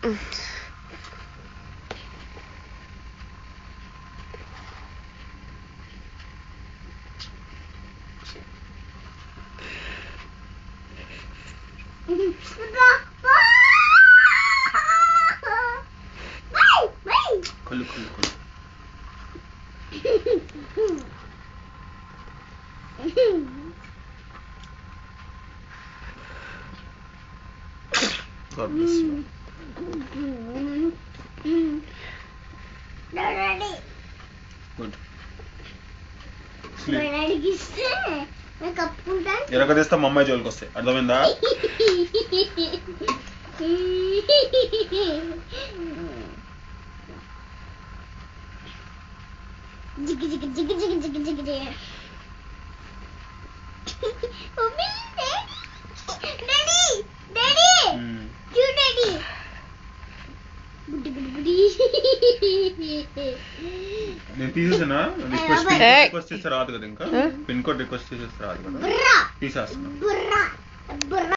खुल खुल खुल God bless you. Good. Sleep. ఎరగదీస్తా మా అమ్మాయి జోలికి వస్తాయి అర్థమైందా జిగ్ జిగ్ జిగ్ జిగ్ జిగ్ జిగ్ జిగ్ మమ్మీ డాడీ డాడీ క్యూ డాడీ బుడ్డి బుడ్డి బుడ్డి నేను తీసేసానా రిక్వెస్ట్ చేస్తే రాదు కదా ఇంకా పిన్ కోడ్ రిక్వెస్ట్ చేస్తే రాదు కదా తీసేస్తున్నా